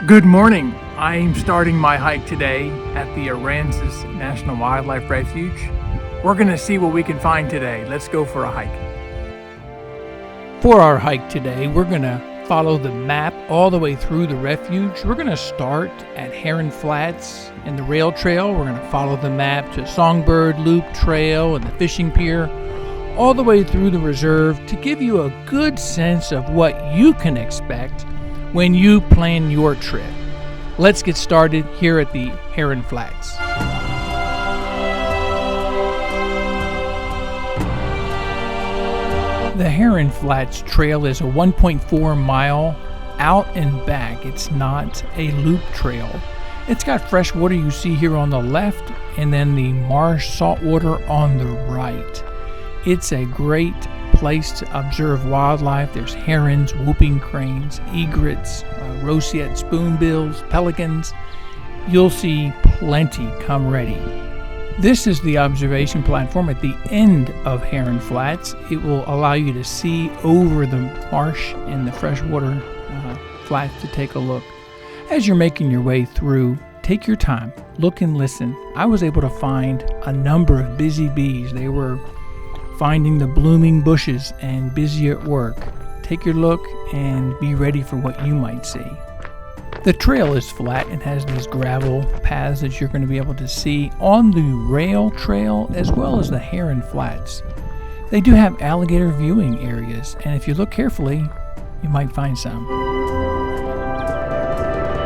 Good morning. I'm starting my hike today at the Aransas National Wildlife Refuge. We're going to see what we can find today. Let's go for a hike. For our hike today, we're going to follow the map all the way through the refuge. We're going to start at Heron Flats and the rail trail. We're going to follow the map to Songbird Loop Trail and the fishing pier, all the way through the reserve to give you a good sense of what you can expect when you plan your trip. Let's get started here at the Heron Flats. The Heron Flats Trail is a 1.4 mile out and back. It's not a loop trail. It's got fresh water you see here on the left and then the marsh saltwater on the right. It's a great place to observe wildlife. There's herons, whooping cranes, egrets, roseate spoonbills, pelicans. You'll see plenty. Come ready. This is the observation platform at the end of Heron Flats. It will allow you to see over the marsh and the freshwater flats to take a look. As you're making your way through, take your time, look and listen. I was able to find a number of busy bees. They were finding the blooming bushes and busy at work. Take your look and be ready for what you might see. The trail is flat and has these gravel paths that you're going to be able to see on the rail trail as well as the Heron Flats. They do have alligator viewing areas, and if you look carefully, you might find some.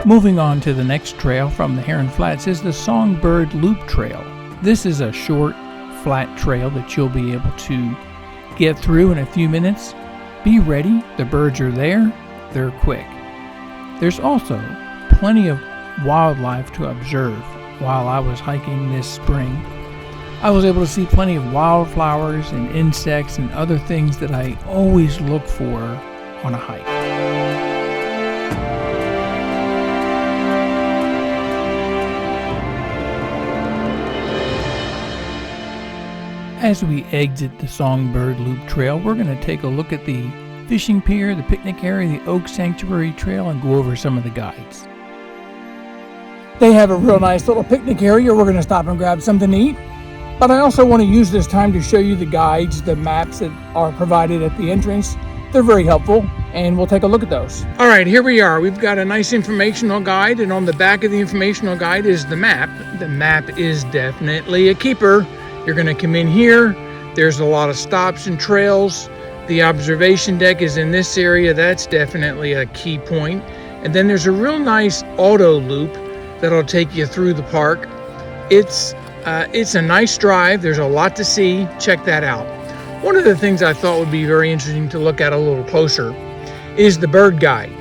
Moving on to the next trail from the Heron Flats is the Songbird Loop Trail. This is a short, flat trail that you'll be able to get through in a few minutes. Be ready, the birds are there, they're quick. There's also plenty of wildlife to observe. While I was hiking this spring, I was able to see plenty of wildflowers and insects and other things that I always look for on a hike. As we exit the Songbird Loop Trail, we're going to take a look at the fishing pier, the picnic area, the Oak Sanctuary Trail, and go over some of the guides. They have a real nice little picnic area. We're going to stop and grab something to eat. But I also want to use this time to show you the guides, the maps that are provided at the entrance. They're very helpful, and we'll take a look at those. All right, here we are. We've got a nice informational guide, and on the back of the informational guide is the map. The map is definitely a keeper. You're going to come in here. There's a lot of stops and trails. The observation deck is in this area. That's definitely a key point. And then there's a real nice auto loop that'll take you through the park. It's a nice drive. There's a lot to see. Check that out. One of the things I thought would be very interesting to look at a little closer is the bird guide.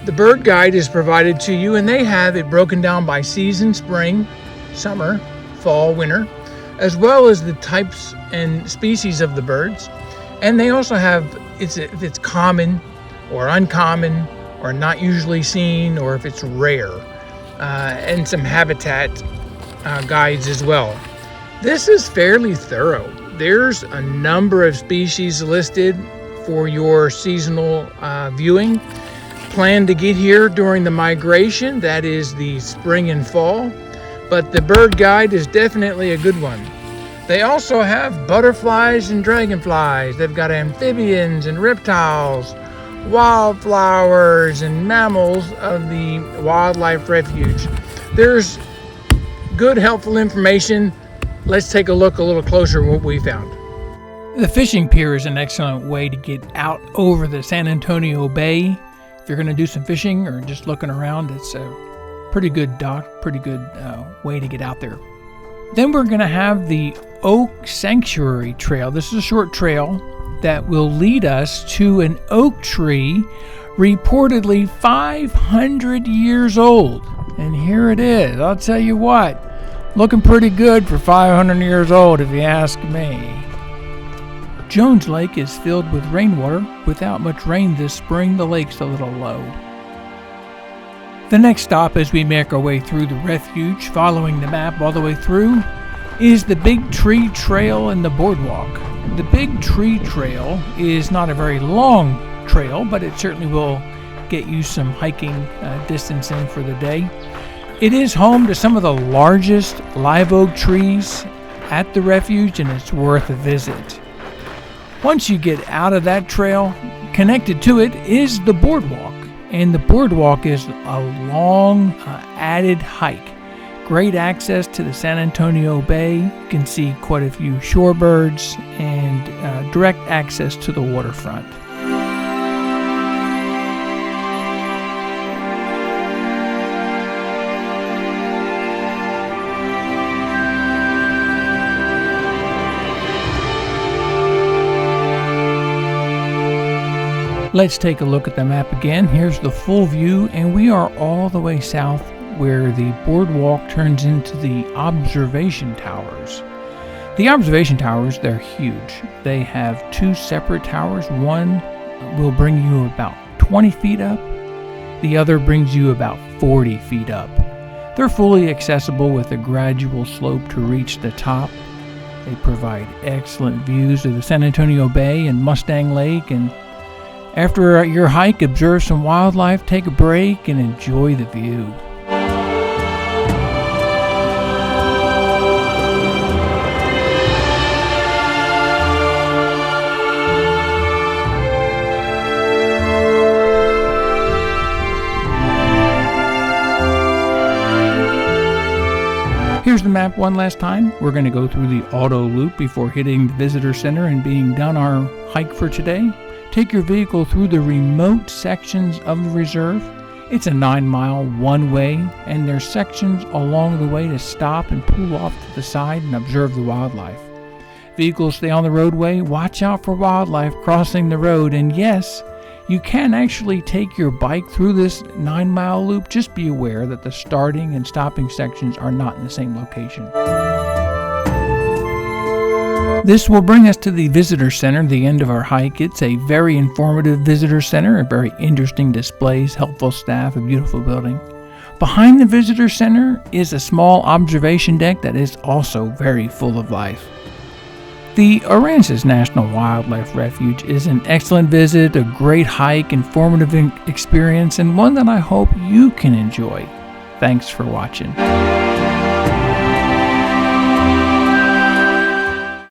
The bird guide is provided to you, and they have it broken down by season: spring, summer, fall, winter, as well as the types and species of the birds. And they also have if it's common or uncommon or not usually seen, or if it's rare, and some habitat guides as well. This is fairly thorough. There's a number of species listed for your seasonal viewing. Plan to get here during the migration, that is the spring and fall, but the bird guide is definitely a good one. They also have butterflies and dragonflies. They've got amphibians and reptiles, wildflowers and mammals of the wildlife refuge. There's good, helpful information. Let's take a look a little closer at what we found. The fishing pier is an excellent way to get out over the San Antonio Bay. If you're going to do some fishing or just looking around, it's a pretty good dock, pretty good way to get out there. Then we're going to have the Oak Sanctuary Trail. This is a short trail that will lead us to an oak tree reportedly 500 years old. And here it is. I'll tell you what, looking pretty good for 500 years old if you ask me. Jones Lake is filled with rainwater. Without much rain this spring, the lake's a little low. The next stop as we make our way through the refuge, following the map all the way through, is the Big Tree Trail and the Boardwalk. The Big Tree Trail is not a very long trail, but it certainly will get you some hiking distance in for the day. It is home to some of the largest live oak trees at the refuge, and it's worth a visit. Once you get out of that trail, connected to it is the boardwalk. And the boardwalk is a long added hike. Great access to the San Antonio Bay. You can see quite a few shorebirds and direct access to the waterfront. Let's take a look at the map again. Here's the full view, and we are all the way south where the boardwalk turns into the observation towers. The observation towers, they're huge. They have two separate towers. One will bring you about 20 feet up. The other brings you about 40 feet up. They're fully accessible with a gradual slope to reach the top. They provide excellent views of the San Antonio Bay and Mustang Lake, and after your hike, observe some wildlife, take a break, and enjoy the view. Here's the map one last time. We're going to go through the auto loop before hitting the visitor center and being done our hike for today. Take your vehicle through the remote sections of the reserve. It's a 9-mile one-way, and there's sections along the way to stop and pull off to the side and observe the wildlife. Vehicles stay on the roadway. Watch out for wildlife crossing the road. And yes, you can actually take your bike through this 9-mile loop. Just be aware that the starting and stopping sections are not in the same location. This will bring us to the visitor center, the end of our hike. It's a very informative visitor center, a very interesting displays, helpful staff, a beautiful building. Behind the visitor center is a small observation deck that is also very full of life. The Aransas National Wildlife Refuge is an excellent visit, a great hike, informative experience, and one that I hope you can enjoy. Thanks for watching.